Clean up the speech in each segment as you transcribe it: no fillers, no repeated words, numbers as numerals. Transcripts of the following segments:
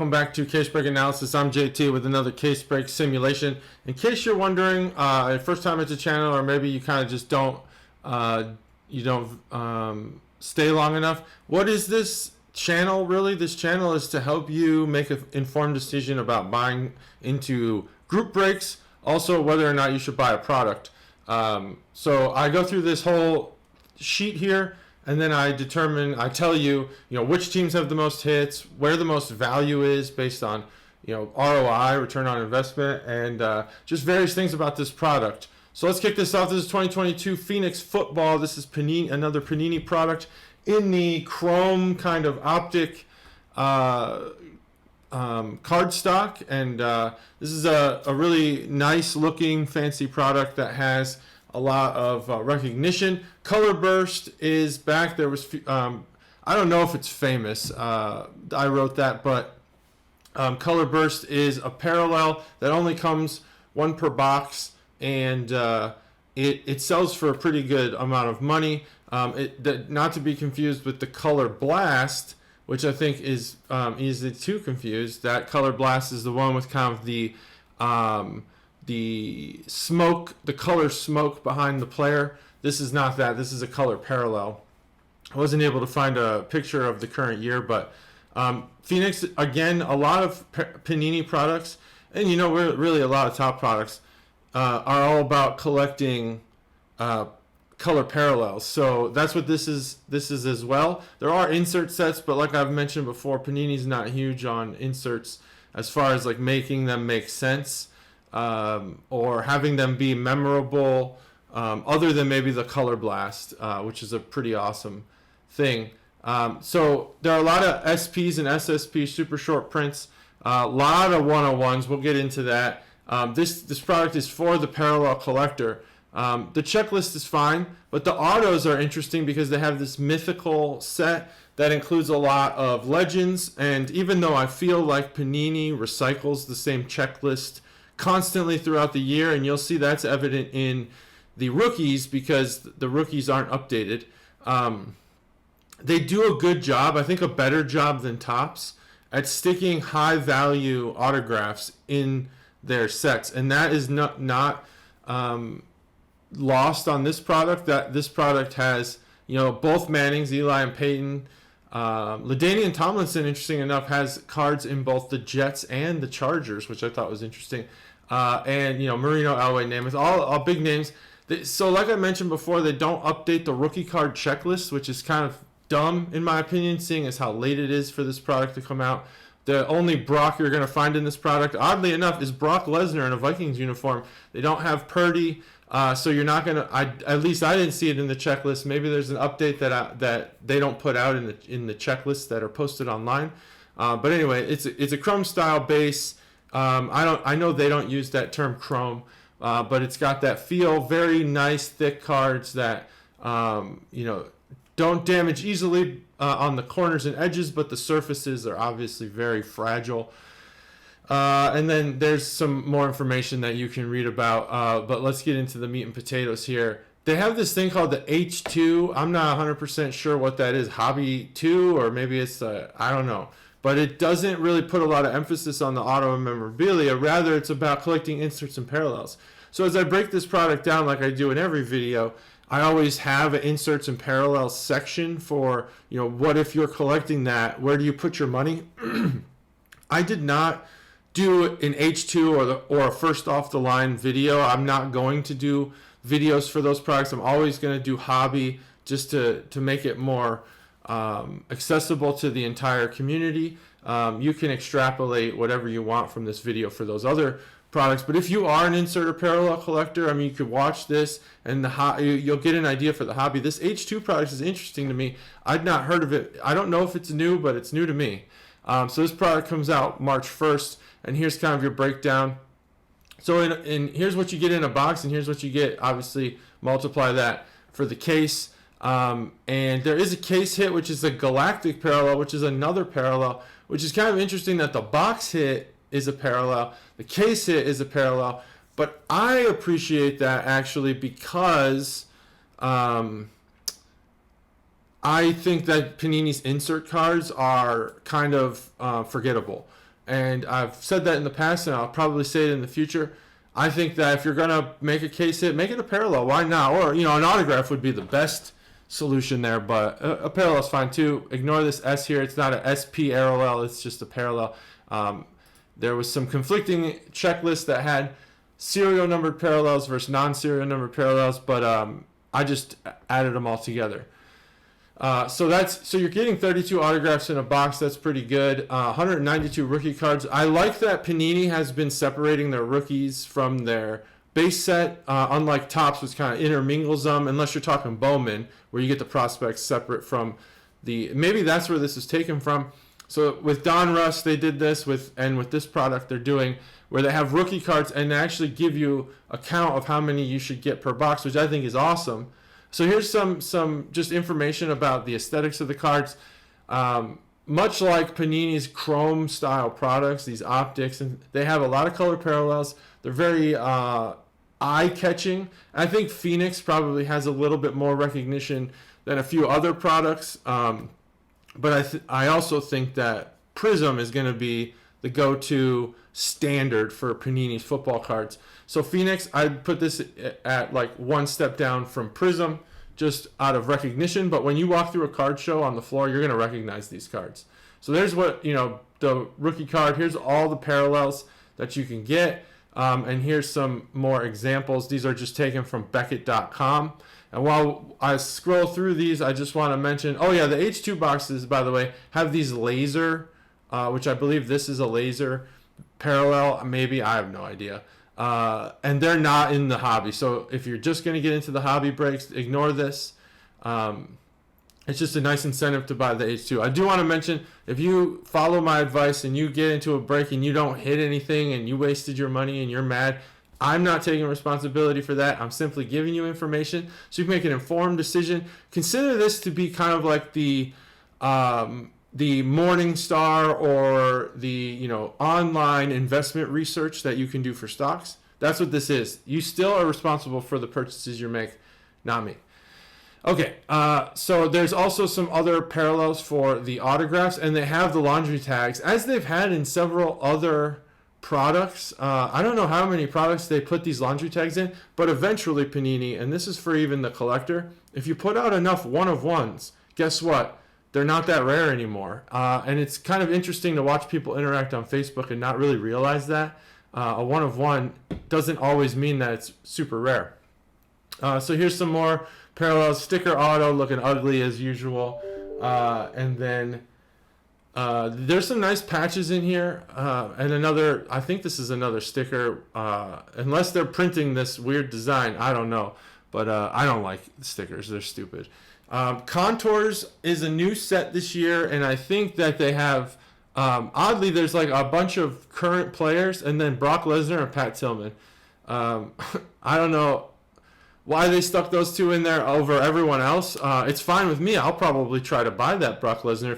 Welcome back to Case Break Analysis. I'm JT with another case break simulation. In case you're wondering, first time at the channel, or maybe you kind of just don't stay long enough. What is this channel really? This channel is to help you make an informed decision about buying into group breaks, also whether or not you should buy a product. So I go through this whole sheet here, and then I tell you, which teams have the most hits, where the most value is based on, ROI, return on investment, and just various things about this product. So let's kick this off. This is 2022 Phoenix Football. This is Panini, another Panini product in the chrome kind of optic card stock, and this is a really nice looking fancy product that has a lot of recognition. Color Burst is back. There was I don't know if it's famous, I wrote that, but Color Burst is a parallel that only comes one per box, and it sells for a pretty good amount of money. Not to be confused with the Color Blast, which I think is easy to confuse. That Color Blast is the one with kind of the smoke, the color smoke behind the player. This is not that. This is a color parallel. I wasn't able to find a picture of the current year, but Phoenix, again, a lot of Panini products, and really a lot of top products are all about collecting color parallels. So that's what this is as well. There are insert sets, but like I've mentioned before, Panini's not huge on inserts as far as like making them make sense, or having them be memorable, other than maybe the Color Blast, which is a pretty awesome thing. So there are a lot of SPs and SSP, super short prints, a lot of 101s. We'll get into that. This product is for the parallel collector. The checklist is fine, but the autos are interesting because they have this mythical set that includes a lot of legends. And even though I feel like Panini recycles the same checklist constantly throughout the year, and you'll see that's evident in the rookies because the rookies aren't updated. They do a good job, I think a better job than Topps, at sticking high value autographs in their sets, and that is not lost on this product. That this product has both Mannings, Eli and Peyton. LaDainian Tomlinson, interesting enough, has cards in both the Jets and the Chargers, which I thought was interesting. And Marino, Elway, Namath, all big names. So like I mentioned before, they don't update the rookie card checklist, which is kind of dumb in my opinion, seeing as how late it is for this product to come out. The only Brock you're going to find in this product, oddly enough, is Brock Lesnar in a Vikings uniform. They don't have Purdy, so you're not going to. At least I didn't see it in the checklist. Maybe there's an update that they don't put out in the checklists that are posted online. But anyway, it's a Chrome style base. I know they don't use that term Chrome, but it's got that feel. Very nice, thick cards that don't damage easily on the corners and edges, but the surfaces are obviously very fragile. And then there's some more information that you can read about, but let's get into the meat and potatoes here. They have this thing called the H2. I'm not 100% sure what that is, Hobby 2, or maybe it's, I don't know. But it doesn't really put a lot of emphasis on the auto and memorabilia. Rather, it's about collecting inserts and parallels. So as I break this product down like I do in every video, I always have an inserts and parallels section for, what if you're collecting that? Where do you put your money? I did not do an H2 or a first off the line video. I'm not going to do videos for those products. I'm always going to do hobby just to make it more accessible to the entire community. You can extrapolate whatever you want from this video for those other products, but if you are an insert or parallel collector, you could watch this and you'll get an idea for the hobby. This H2 product is interesting to me. I'd not heard of it. I don't know if it's new, but it's new to me. So this product comes out March 1st, and here's kind of your breakdown. So here's what you get in a box, and here's what you get. Obviously, multiply that for the case. And there is a case hit, which is a galactic parallel, which is another parallel, which is kind of interesting that the box hit is a parallel, the case hit is a parallel, but I appreciate that actually because I think that Panini's insert cards are kind of forgettable. And I've said that in the past, and I'll probably say it in the future. I think that if you're going to make a case hit, make it a parallel. Why not? Or, an autograph would be the best solution there, but a parallel is fine too. Ignore this S here. It's not a SP parallel. It's just a parallel. There was some conflicting checklists that had serial numbered parallels versus non-serial numbered parallels, but I just added them all together. So you're getting 32 autographs in a box. That's pretty good. 192 rookie cards. I like that Panini has been separating their rookies from their base set. Unlike Topps, which kind of intermingles them, unless you're talking Bowman, where you get the prospects separate from the. Maybe that's where this is taken from. So with Donruss, they did this with this product they're doing, where they have rookie cards and they actually give you a count of how many you should get per box, which I think is awesome. So here's some just information about the aesthetics of the cards. Much like Panini's chrome style products, these optics, and they have a lot of color parallels. They're very eye-catching. I think Phoenix probably has a little bit more recognition than a few other products. But I also think that Prism is going to be the go-to standard for Panini's football cards. So Phoenix, I'd put this at like one step down from Prism, just out of recognition. But when you walk through a card show on the floor, you're going to recognize these cards. So there's what, the rookie card. Here's all the parallels that you can get. And here's some more examples. These are just taken from Beckett.com. And while I scroll through these, I just want to mention, the H2 boxes, by the way, have these laser, which I believe this is a laser parallel. Maybe, I have no idea. And they're not in the hobby. So if you're just going to get into the hobby breaks, ignore this. It's just a nice incentive to buy the H2. I do want to mention, if you follow my advice and you get into a break and you don't hit anything and you wasted your money and you're mad, I'm not taking responsibility for that. I'm simply giving you information so you can make an informed decision. Consider this to be kind of like the Morning Star or the online investment research that you can do for stocks. That's what this is. You still are responsible for the purchases you make, not me. Okay, so there's also some other parallels for the autographs, and they have the laundry tags, as they've had in several other products. I don't know how many products they put these laundry tags in, but eventually Panini, and this is for even the collector, if you put out enough one-of-ones, guess what? They're not that rare anymore. And it's kind of interesting to watch people interact on Facebook and not really realize that. A one-of-one doesn't always mean that it's super rare. So here's some more parallels. Sticker auto looking ugly as usual. And then there's some nice patches in here. And another, I think this is another sticker. Unless they're printing this weird design, I don't know. But I don't like stickers. They're stupid. Contours is a new set this year, and I think that they have, oddly, there's like a bunch of current players, and then Brock Lesnar and Pat Tillman. I don't know why they stuck those two in there over everyone else. It's fine with me. I'll probably try to buy that Brock Lesnar.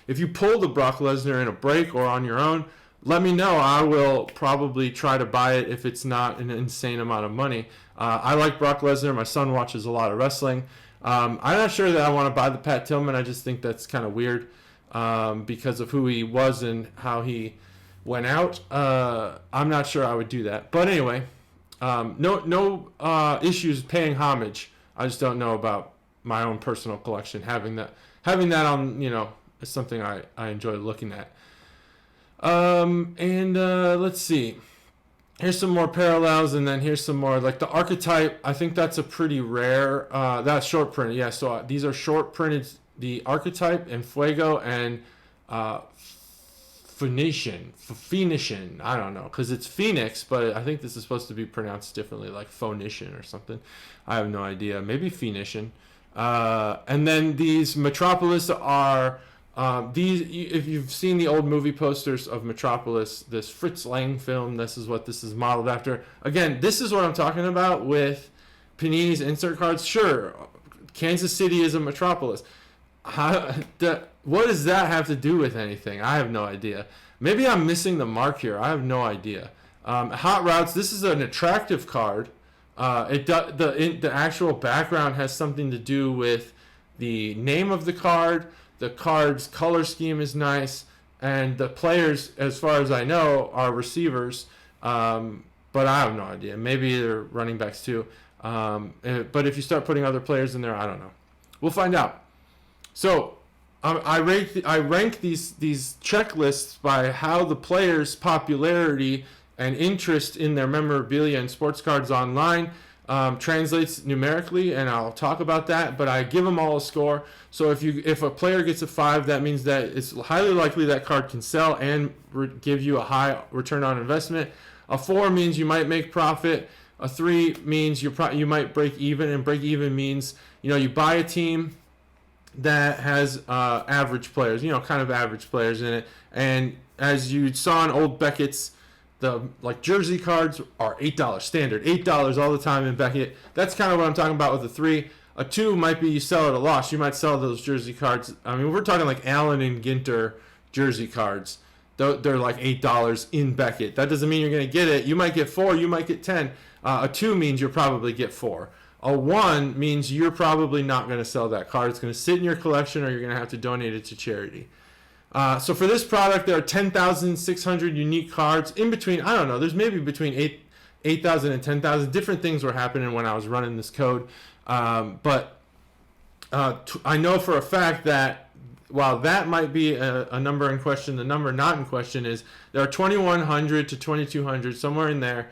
If you pull the Brock Lesnar in a break or on your own, let me know. I will probably try to buy it if it's not an insane amount of money. I like Brock Lesnar. My son watches a lot of wrestling. I'm not sure that I want to buy the Pat Tillman. I just think that's kind of weird because of who he was and how he went out. I'm not sure I would do that. But anyway, no issues paying homage. I just don't know about my own personal collection. Having that on, is something I enjoy looking at. Let's see. Here's some more parallels, and then here's some more, like the archetype. I think that's a pretty rare, that's short printed. Yeah, so these are short printed, the archetype and Fuego and Phoenician. I don't know, because it's Phoenix, but I think this is supposed to be pronounced differently, like Phoenician or something. I have no idea. Maybe Phoenician. And then these Metropolis are... if you've seen the old movie posters of Metropolis, this Fritz Lang film, this is what this is modeled after. Again, this is what I'm talking about with Panini's insert cards. Sure, Kansas City is a Metropolis. What does that have to do with anything? I have no idea. Maybe I'm missing the mark here. I have no idea. Hot Routes, this is an attractive card. The actual background has something to do with the name of the card. The card's color scheme is nice. and the players, as far as I know, are receivers. But I have no idea. Maybe they're running backs too. But if you start putting other players in there, I don't know. We'll find out. So I rank these checklists by how the players' popularity and interest in their memorabilia and sports cards online translates numerically, and I'll talk about that. But I give them all a score. So if a player gets a 5, that means that it's highly likely that card can sell and give you a high return on investment. A 4 means you might make profit. A 3 means you might break even, and break even means you buy a team that has average players, kind of average players in it. And as you saw in old Beckett's, the jersey cards are $8 standard, $8 all the time in Beckett. That's kind of what I'm talking about with a 3. A 2 might be you sell at a loss. You might sell those jersey cards. I mean, we're talking like Allen and Ginter jersey cards. They're like $8 in Beckett. That doesn't mean you're going to get it. You might get 4, you might get 10. A 2 means you'll probably get 4. A 1 means you're probably not going to sell that card. It's going to sit in your collection, or you're going to have to donate it to charity. So for this product, there are 10,600 unique cards. In between, I don't know, there's maybe between 8,000 and 10,000. Different things were happening when I was running this code. But I know for a fact that while that might be a number in question, the number not in question is there are 2,100 to 2,200, somewhere in there,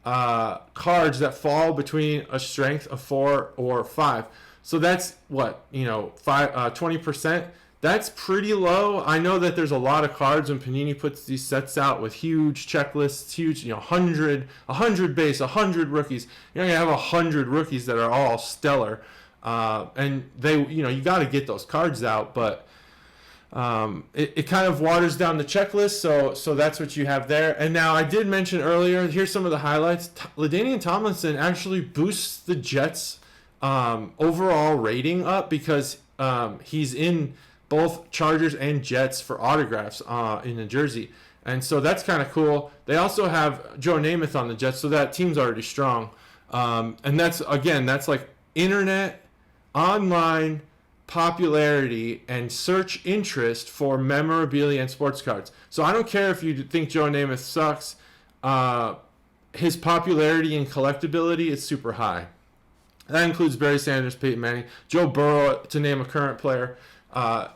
cards that fall between a strength of 4 or 5. So that's what, 20%. That's pretty low. I know that there's a lot of cards when Panini puts these sets out with huge checklists, huge, 100 base, 100 rookies. You're going to have 100 rookies that are all stellar. And they, you got to get those cards out, but it kind of waters down the checklist, so that's what you have there. And now I did mention earlier, here's some of the highlights. LaDainian Tomlinson actually boosts the Jets' overall rating up because he's in both Chargers and Jets for autographs in the jersey. And so that's kind of cool. They also have Joe Namath on the Jets, so that team's already strong. And that's like internet, online popularity and search interest for memorabilia and sports cards. So I don't care if you think Joe Namath sucks. His popularity and collectability is super high. That includes Barry Sanders, Peyton Manning, Joe Burrow, to name a current player,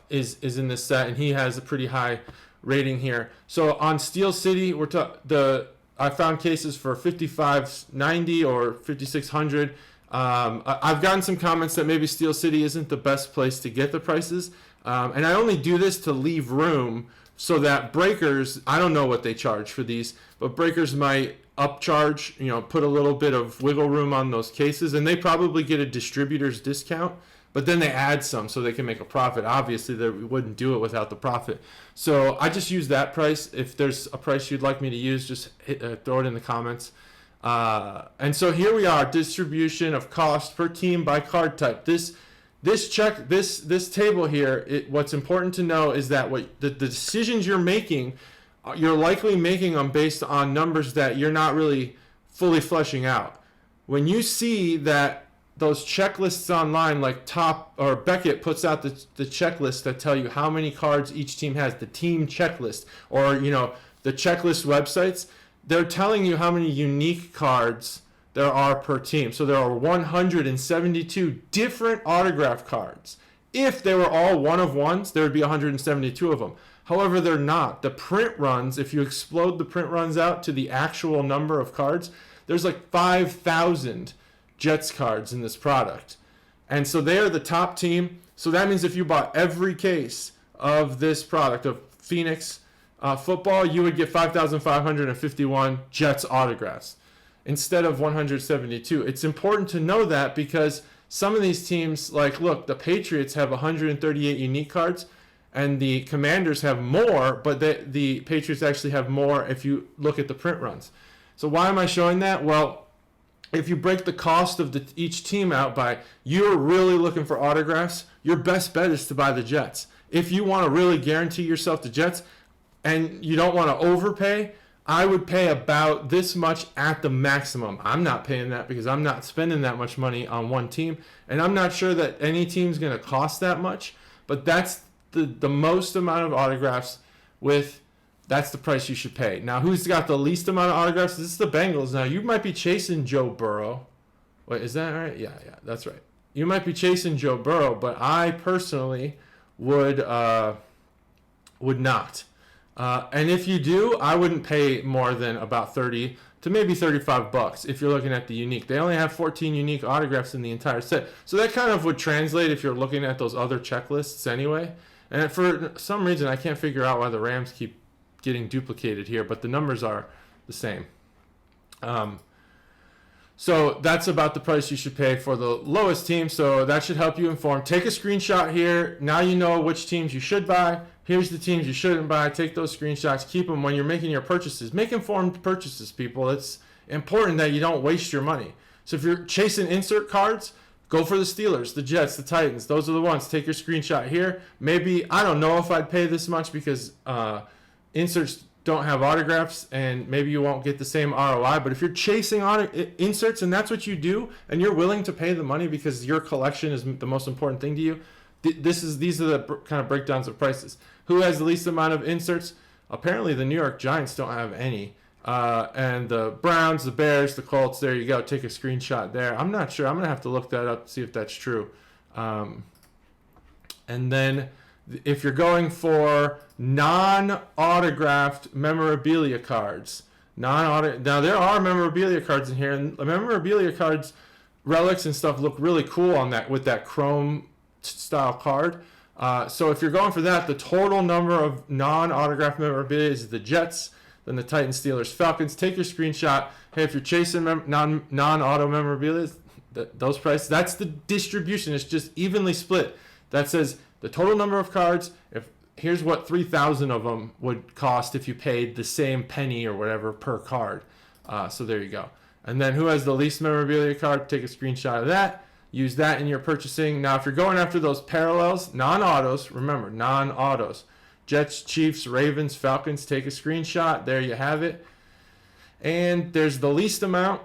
is in this set, and he has a pretty high rating here. So on Steel City, I found cases for 5590 or 5600. I've gotten some comments that maybe Steel City isn't the best place to get the prices, and I only do this to leave room so that breakers, I don't know what they charge for these, but breakers might upcharge, put a little bit of wiggle room on those cases, and they probably get a distributor's discount, but then they add some so they can make a profit. Obviously, they wouldn't do it without the profit. So I just use that price. If there's a price you'd like me to use, just throw it in the comments. And so here we are, distribution of cost per team by card type. This table here, what's important to know is that the decisions you're making, you're likely making them based on numbers that you're not really fully fleshing out. When you see that those checklists online, like Beckett puts out the checklist that tell you how many cards each team has, the team checklist, or the checklist websites, they're telling you how many unique cards there are per team. So there are 172 different autograph cards. If they were all one of ones, there would be 172 of them. However, they're not. The print runs, if you explode the print runs out to the actual number of cards, there's like 5,000 Jets cards in this product. And so they are the top team. So that means if you bought every case of this product, of Phoenix football, you would get 5,551 Jets autographs instead of 172. It's important to know that because some of these teams, look, the Patriots have 138 unique cards, and the Commanders have more, but the Patriots actually have more if you look at the print runs. So why am I showing that? Well, if you break the cost of each team out by you're really looking for autographs, your best bet is to buy the Jets. If you want to really guarantee yourself the Jets and you don't want to overpay, I would pay about this much at the maximum. I'm not paying that because I'm not spending that much money on one team, and I'm not sure that any team's going to cost that much, but that's the most amount of autographs with, that's the price you should pay. Now, who's got the least amount of autographs? This is the Bengals. Now, you might be chasing Joe Burrow. Wait, is that right? Yeah, that's right. You might be chasing Joe Burrow, but I personally would not. And if you do, I wouldn't pay more than about 30 to maybe $35 if you're looking at the unique. They only have 14 unique autographs in the entire set. So that kind of would translate if you're looking at those other checklists anyway. And for some reason, I can't figure out why the Rams keep getting duplicated here, but the numbers are the same. So that's about the price you should pay for the lowest team. So that should help you inform. Take a screenshot here. Now you know which teams you should buy. Here's the teams you shouldn't buy. Take those screenshots. Keep them when you're making your purchases. Make informed purchases, people. It's important that you don't waste your money. So if you're chasing insert cards, go for the Steelers, the Jets, the Titans. Those are the ones. Take your screenshot here. Maybe, I don't know if I'd pay this much because inserts don't have autographs and maybe you won't get the same ROI. But if you're chasing inserts and that's what you do and you're willing to pay the money because your collection is the most important thing to you, these are the kind of breakdowns of prices. Who has the least amount of inserts? Apparently the New York Giants don't have any. And the Browns, the Bears, the Colts, there you go. Take a screenshot there. I'm not sure. I'm going to have to look that up to see if that's true. And then if you're going for non-autographed memorabilia cards, now there are memorabilia cards in here, and memorabilia cards, relics and stuff look really cool on that with that chrome style card. So if you're going for that, the total number of non-autographed memorabilia is the Jets, then the Titans, Steelers, Falcons. Take your screenshot. Hey, if you're chasing non-auto memorabilia, those prices, that's the distribution. It's just evenly split. That says the total number of cards. Here's what 3,000 of them would cost if you paid the same penny or whatever per card. So there you go. And then who has the least memorabilia card? Take a screenshot of that. Use that in your purchasing. Now, if you're going after those parallels, non-autos, remember, non-autos. Jets, Chiefs, Ravens, Falcons, take a screenshot. There you have it. And there's the least amount.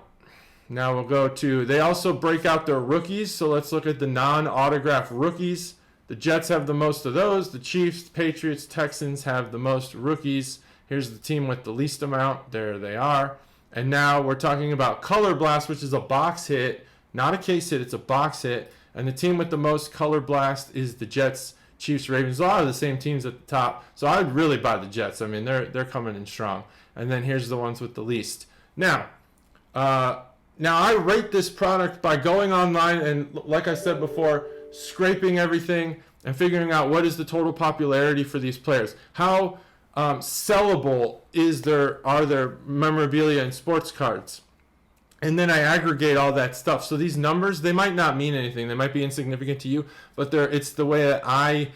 Now we'll go to, they also break out their rookies. So let's look at the non-autograph rookies. The Jets have the most of those. The Chiefs, Patriots, Texans have the most rookies. Here's the team with the least amount. There they are. And now we're talking about Color Blast, which is a box hit. Not a case hit, it's a box hit. And the team with the most Color Blast is the Jets, Chiefs, Ravens. A lot of the same teams at the top. So I'd really buy the Jets. I mean, they're coming in strong. And then here's the ones with the least. Now I rate this product by going online and, like I said before, scraping everything and figuring out what is the total popularity for these players. How sellable are their memorabilia and sports cards? And then I aggregate all that stuff. So these numbers, they might not mean anything. They might be insignificant to you, but it's the way that I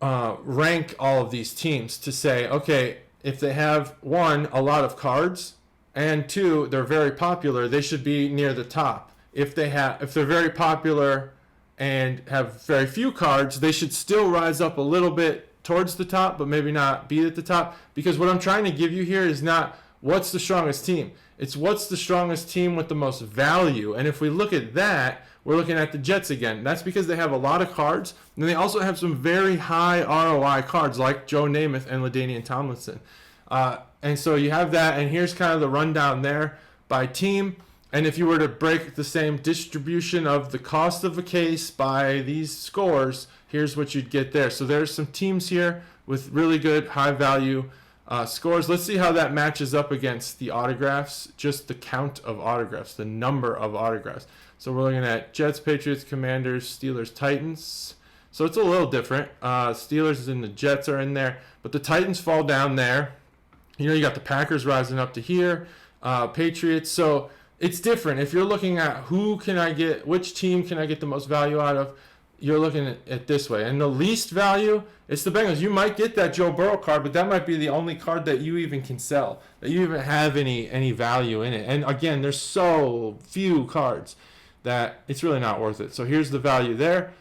rank all of these teams to say, okay, if they have, one, a lot of cards, and two, they're very popular, they should be near the top. If they're very popular and have very few cards, they should still rise up a little bit towards the top, but maybe not be at the top. Because what I'm trying to give you here is not what's the strongest team. It's what's the strongest team with the most value. And if we look at that, we're looking at the Jets again. That's because they have a lot of cards, and they also have some very high ROI cards like Joe Namath and LaDainian Tomlinson. And so you have that, and here's kind of the rundown there by team. And if you were to break the same distribution of the cost of a case by these scores, here's what you'd get there. So there's some teams here with really good high value scores. Let's see how that matches up against the autographs, just the count of autographs, the number of autographs. So we're looking at Jets, Patriots, Commanders, Steelers, Titans. So it's a little different. Steelers and the Jets are in there, but the Titans fall down there. You got the Packers rising up to here, Patriots. So it's different. If you're looking at which team can I get the most value out of, you're looking at it this way. And the least value, it's the Bengals. You might get that Joe Burrow card, but that might be the only card that you even can sell, that you even have any value in it. And again, there's so few cards that it's really not worth it. So here's the value there.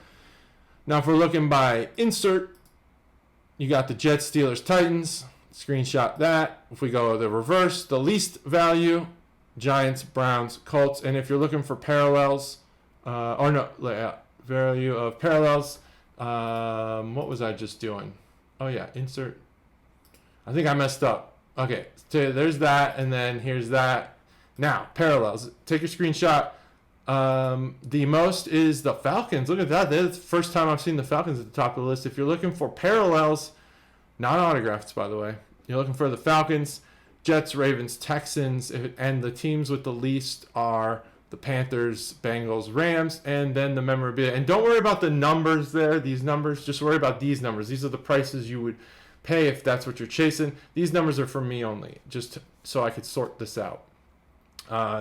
Now if we're looking by insert, you got the Jets, Steelers, Titans. Screenshot that. If we go the reverse, the least value, Giants, Browns, Colts. And if you're looking for parallels, value of parallels, what was I just doing? Oh yeah, insert. I think I messed up. Okay, so there's that, and then here's that. Now, parallels. Take a screenshot. The most is the Falcons. Look at that. That's the first time I've seen the Falcons at the top of the list. If you're looking for parallels, not autographs, by the way, you're looking for the Falcons, Jets, Ravens, Texans, and the teams with the least are the Panthers, Bengals, Rams, and then the memorabilia. And don't worry about the numbers there, these numbers. Just worry about these numbers. These are the prices you would pay if that's what you're chasing. These numbers are for me only, just so I could sort this out.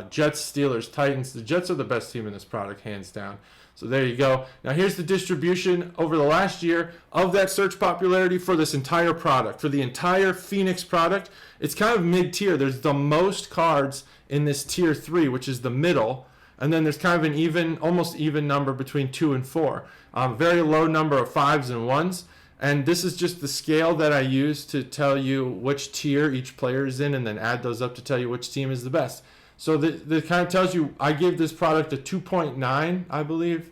Jets, Steelers, Titans. The Jets are the best team in this product, hands down. So there you go. Now here's the distribution over the last year of that search popularity for this entire product. For the entire Phoenix product, it's kind of mid-tier. There's the most cards in this tier 3, which is the middle. And then there's kind of an even, almost even number between 2 and 4. Very low number of 5s and 1s. And this is just the scale that I use to tell you which tier each player is in, and then add those up to tell you which team is the best. So that kind of tells you, I gave this product a 2.9, I believe.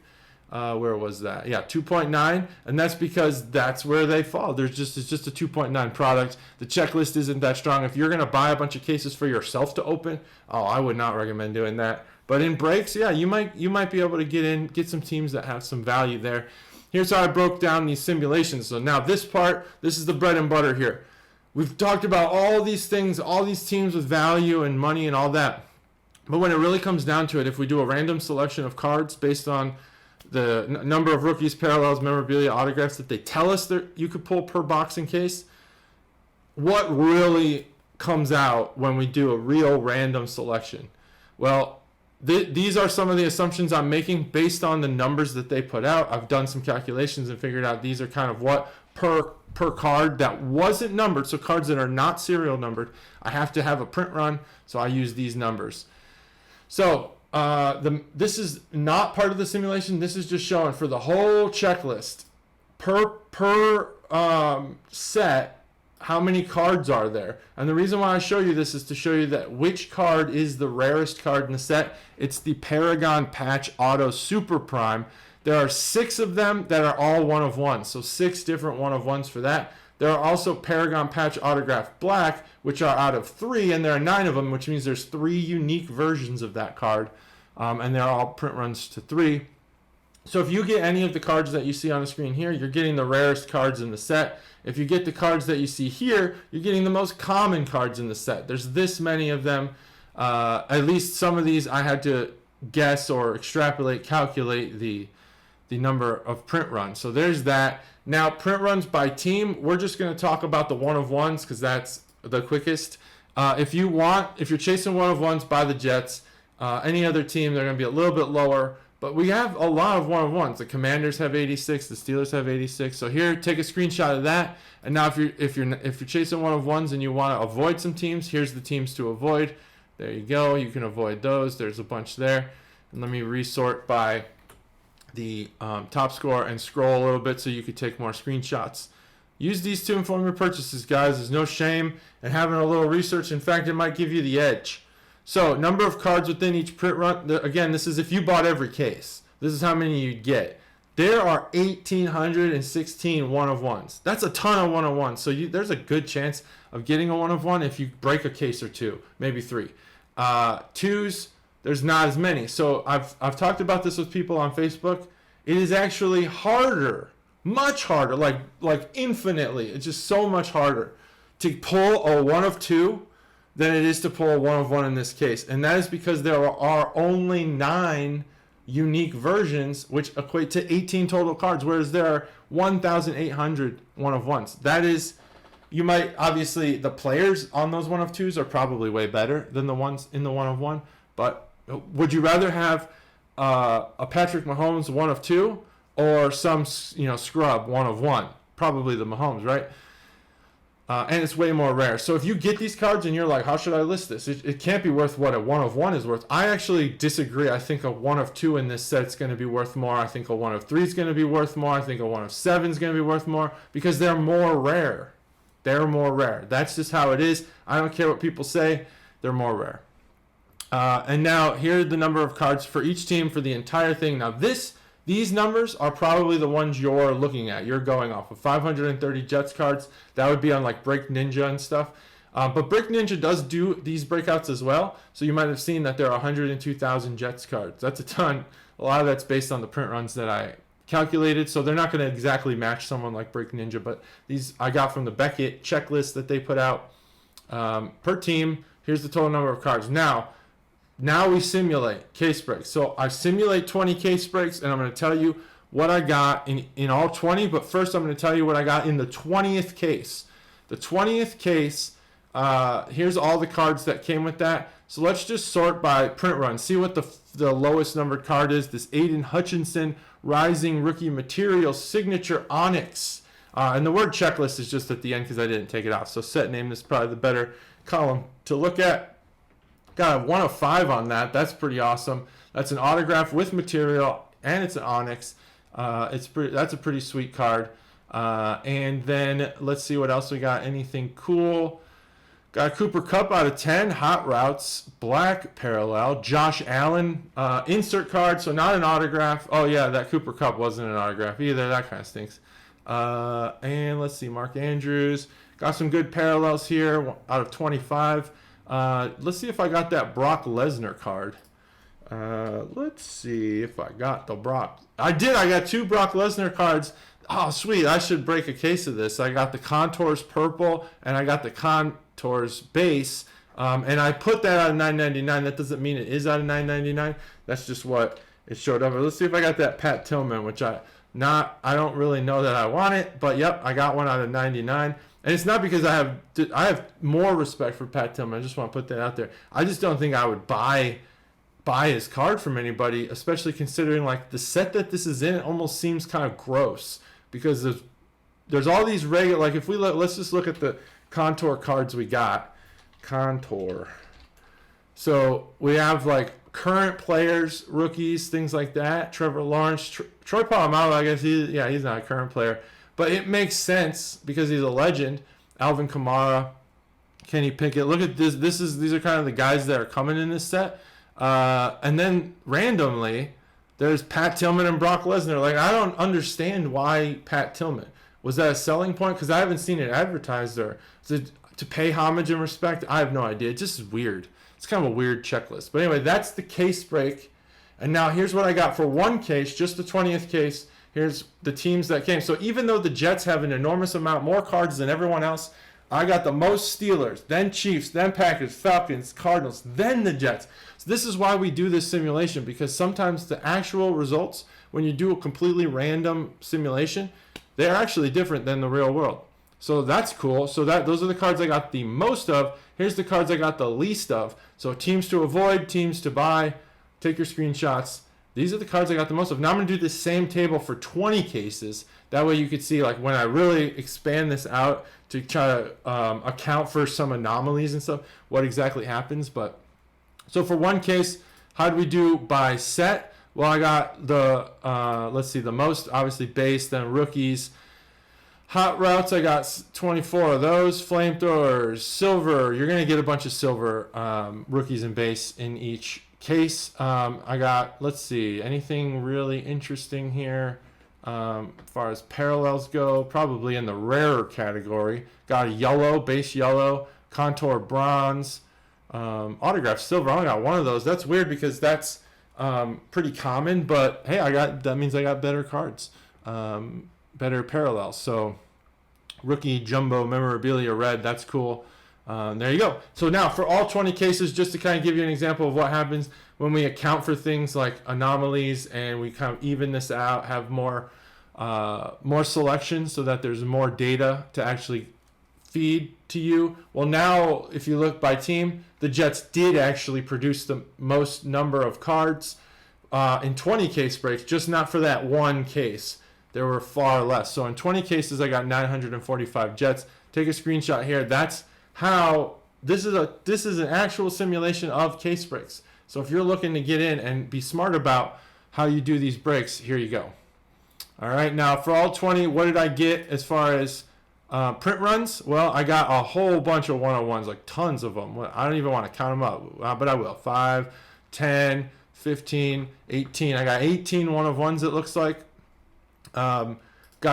Where was that? Yeah, 2.9, and that's because that's where they fall. It's just a 2.9 product. The checklist isn't that strong. If you're going to buy a bunch of cases for yourself to open, I would not recommend doing that. But in breaks, yeah, you might be able to get some teams that have some value there. Here's how I broke down these simulations. So now this is the bread and butter here. We've talked about all these things, all these teams with value and money and all that. But when it really comes down to it, if we do a random selection of cards based on the number of rookies, parallels, memorabilia, autographs that they tell us that you could pull per boxing case, what really comes out when we do a real random selection? Well, these are some of the assumptions I'm making based on the numbers that they put out. I've done some calculations and figured out these are kind of what per card that wasn't numbered. So cards that are not serial numbered, I have to have a print run, so I use these numbers. So this is not part of the simulation. This is just showing for the whole checklist per set how many cards are there. And the reason why I show you this is to show you that which card is the rarest card in the set. It's the Paragon Patch Auto Super Prime. There are 6 of them that are all 1 of 1. So 6 different 1 of 1s for that. There are also Paragon Patch Autograph Black, which are out of 3, and there are 9 of them, which means there's 3 unique versions of that card. And they're all print runs to 3. So if you get any of the cards that you see on the screen here, you're getting the rarest cards in the set. If you get the cards that you see here, you're getting the most common cards in the set. There's this many of them. At least some of these I had to guess or extrapolate, calculate the number of print runs. So there's that. Now, print runs by team, we're just going to talk about the 1 of 1s because that's the quickest. If you're chasing 1 of 1s by the Jets, any other team, they're going to be a little bit lower. But we have a lot of 1 of 1s. The Commanders have 86. The Steelers have 86. So here, take a screenshot of that. And now, if you're chasing 1 of 1s and you want to avoid some teams, here's the teams to avoid. There you go. You can avoid those. There's a bunch there. And let me resort by the top score and scroll a little bit so you could take more screenshots. Use these to inform your purchases, guys. There's no shame in having a little research. In fact, it might give you the edge. So, number of cards within each print run. Again, this is if you bought every case. This is how many you'd get. There are 1,816 1 of 1s. That's a ton of 1 of 1s. So there's a good chance of getting a 1 of 1 if you break a case or 2, maybe 3. 2s, there's not as many. So I've talked about this with people on Facebook. It is actually harder, much harder, like infinitely. It's just so much harder to pull a 1 of 2 than it is to pull a 1 of 1 in this case. And that is because there are only 9 unique versions, which equate to 18 total cards, whereas there are 1,800 1 of 1s. That is, you might, obviously, the players on those 1 of 2s are probably way better than the ones in the 1 of 1. But would you rather have a Patrick Mahomes 1 of 2 or some scrub 1 of 1? Probably the Mahomes, right? And it's way more rare. So if you get these cards and you're like, how should I list this? It can't be worth what a 1 of 1 is worth. I actually disagree. I think a 1 of 2 in this set is going to be worth more. I think a 1 of 3 is going to be worth more. I think a 1 of 7 is going to be worth more because they're more rare. They're more rare. That's just how it is. I don't care what people say. They're more rare. And now here are the number of cards for each team for the entire thing. Now these These numbers are probably the ones you're looking at. You're going off of 530 Jets cards. That would be on like Break Ninja and stuff. But Break Ninja does do these breakouts as well. So you might have seen that there are 102,000 Jets cards. That's a ton. A lot of that's based on the print runs that I calculated. So they're not going to exactly match someone like Break Ninja. But these I got from the Beckett checklist that they put out per team. Here's the total number of cards. Now we simulate case breaks. So I simulate 20 case breaks, and I'm going to tell you what I got in all 20. But first, I'm going to tell you what I got in the 20th case. The 20th case, here's all the cards that came with that. So let's just sort by print run. See what the lowest numbered card is. This Aiden Hutchinson Rising Rookie Material Signature Onyx. And the word checklist is just at the end because I didn't take it off. So set name is probably the better column to look at. Got a 1 of 5 on that. That's pretty awesome. That's an autograph with material, and it's an Onyx. That's a pretty sweet card. And then let's see what else we got. Anything cool? Got a Cooper Kupp out of 10. Hot Routes. Black Parallel. Josh Allen. Insert card, so not an autograph. Oh, yeah, that Cooper Kupp wasn't an autograph either. That kind of stinks. And let's see. Mark Andrews. Got some good parallels here out of 25. Let's see if I got that Brock Lesnar card. Let's see if I got the Brock. I did. I got 2 Brock Lesnar cards. Oh, sweet. I should break a case of this. I got the Contours Purple, and I got the Contours Base. And I put that out of $9.99. That doesn't mean it is out of $9.99. That's just what it showed up. Let's see if I got that Pat Tillman, which I don't really know that I want it. But, yep, I got one out of $99. And it's not because I have more respect for Pat Tillman. I just want to put that out there. I just don't think I would buy his card from anybody, especially considering like the set that this is in. It almost seems kind of gross because there's all these regular. Like if let's just look at the Contour cards we got. Contour. So we have like current players, rookies, things like that. Trevor Lawrence, Troy Polamalu. I guess he's not a current player. But it makes sense because he's a legend. Alvin Kamara, Kenny Pickett. Look at this. These are kind of the guys that are coming in this set. And then randomly, there's Pat Tillman and Brock Lesnar. Like, I don't understand why Pat Tillman. Was that a selling point? Because I haven't seen it advertised or to pay homage and respect. I have no idea. It just is weird. It's kind of a weird checklist. But anyway, that's the case break. And now here's what I got for one case, just the 20th case. Here's the teams that came. So even though the Jets have an enormous amount more cards than everyone else, I got the most Steelers, then Chiefs, then Packers, Falcons, Cardinals, then the Jets. So this is why we do this simulation, because sometimes the actual results, when you do a completely random simulation, they're actually different than the real world. So that's cool. So those are the cards I got the most of. Here's the cards I got the least of. So teams to avoid, teams to buy. Take your screenshots. These are the cards I got the most of. Now I'm going to do the same table for 20 cases. That way you could see, like, when I really expand this out to try to account for some anomalies and stuff, what exactly happens. But so for one case, how do we do by set? Well, I got the, let's see, the most, obviously, base, then rookies. Hot routes, I got 24 of those. Flamethrowers, silver. You're going to get a bunch of silver rookies and base in each case. I got, let's see, anything really interesting here as far as parallels go, probably in the rarer category. Got a yellow, base yellow, contour bronze, autograph silver. I only got one of those. That's weird because that's pretty common, but hey, that means I got better cards, better parallels. So rookie jumbo memorabilia red, that's cool. There you go. So now for all 20 cases, just to kind of give you an example of what happens when we account for things like anomalies and we kind of even this out, have more selection so that there's more data to actually feed to you. Well, now if you look by team, the Jets did actually produce the most number of cards in 20 case breaks, just not for that one case. There were far less. So in 20 cases, I got 945 Jets. Take a screenshot here. That's how this is an actual simulation of case breaks. So if you're looking to get in and be smart about how you do these breaks, here you go. All right, now for all 20, what did I get as far as print runs? Well, I got a whole bunch of 101s, like tons of them. I don't even want to count them up, but I will. 5, 10, 15, 18. I got 18 one-of-ones, it looks like. Got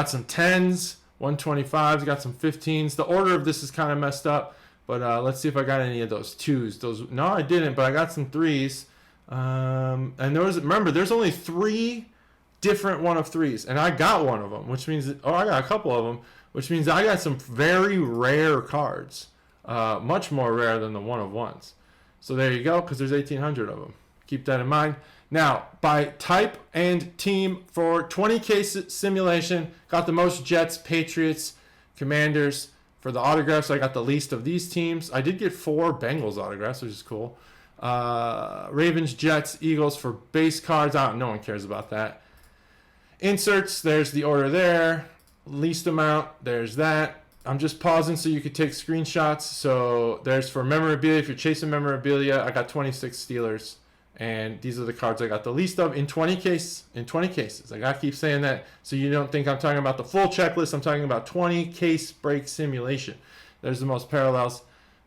some 10s, 125s, got some 15s. The order of this is kind of messed up, but let's see if I got any of those 2s. No, I didn't, but I got some 3s. And remember, there's only 3 different 1-of-3s, and I got one of them, which means I got a couple of them, which means I got some very rare cards, much more rare than the 1-of-1s. So there you go, because there's 1,800 of them. Keep that in mind. Now, by type and team for 20K simulation, got the most Jets, Patriots, Commanders. For the autographs, I got the least of these teams. I did get 4 Bengals autographs, which is cool. Ravens, Jets, Eagles for base cards. No one cares about that. Inserts, there's the order there. Least amount, there's that. I'm just pausing so you could take screenshots. So there's for memorabilia. If you're chasing memorabilia, I got 26 Steelers. And these are the cards I got the least of in 20 cases. I gotta keep saying that so you don't think I'm talking about the full checklist. I'm talking about 20 case break simulation. There's the most parallels.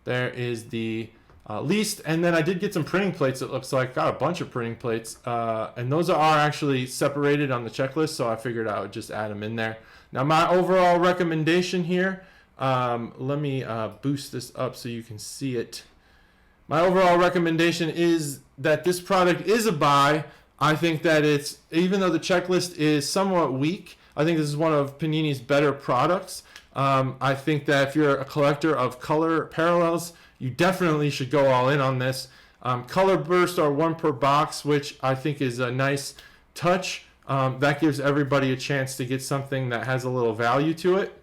There is the least. And then I did get some printing plates, it looks like. Got a bunch of printing plates. And those are actually separated on the checklist, so I figured I would just add them in there. Now, my overall recommendation here, let me boost this up so you can see it. My overall recommendation is that this product is a buy. I think that it's, even though the checklist is somewhat weak, I think this is one of Panini's better products. I think that if you're a collector of color parallels, you definitely should go all in on this. Color bursts are 1 per box, which I think is a nice touch. That gives everybody a chance to get something that has a little value to it.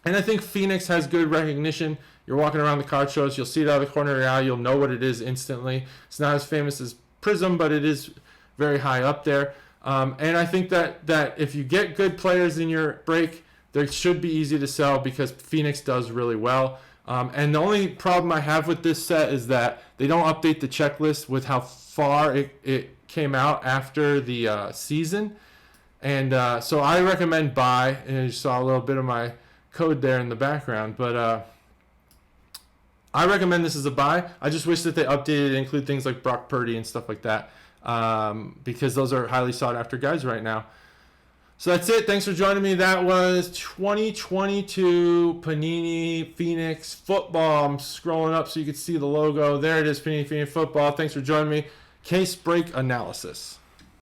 And I think Phoenix has good recognition. You're walking around the card shows, you'll see it out of the corner of your eye, you'll know what it is instantly. It's not as famous as Prism, but it is very high up there. And I think that if you get good players in your break, they should be easy to sell because Phoenix does really well. And the only problem I have with this set is that they don't update the checklist with how far it came out after the season. And so I recommend buy. And you saw a little bit of my code there in the background, but I recommend this as a buy. I just wish that they updated and include things like Brock Purdy and stuff like that, because those are highly sought after guys right now. So that's it. Thanks for joining me. That was 2022 Panini Phoenix football. I'm scrolling up so you can see the logo. There it is, Panini Phoenix football. Thanks for joining me. Case break analysis.